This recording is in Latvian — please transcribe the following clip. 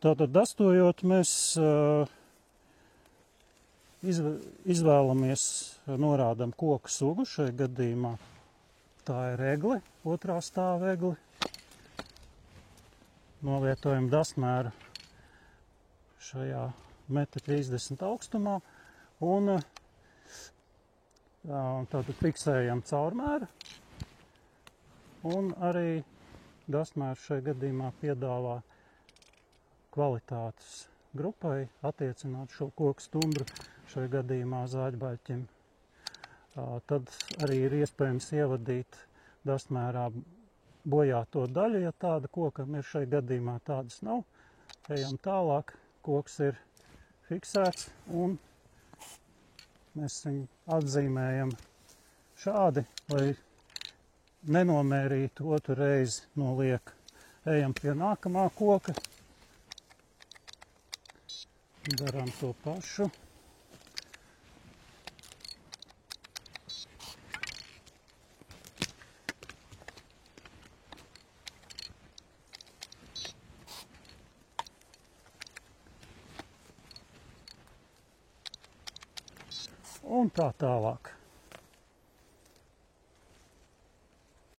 Tātad dastojot, mēs izvēlamies, norādam koku sugu, šajā gadījumā tā ir egle, otrā stāva egle. Novietojam dasmēru šajā 1,30 m augstumā un tātad fiksējam caurmēru un arī dasmērs šajā gadījumā piedāvā kvalitātes grupai attiecināt šo koku stumbru, šajā gadījumā zāģbaļķim. Tad arī ir iespējams ievadīt dasmērā bojāto daļu, ja tāda kokam ir, šajā gadījumā tādas nav. Ejam tālāk, koks ir fiksēts un mēs viņu atzīmējam šādi, lai nenomērītu otru reizi no lieka. Ejam pie nākamā koka. Darām to pašu. Un tā tālāk.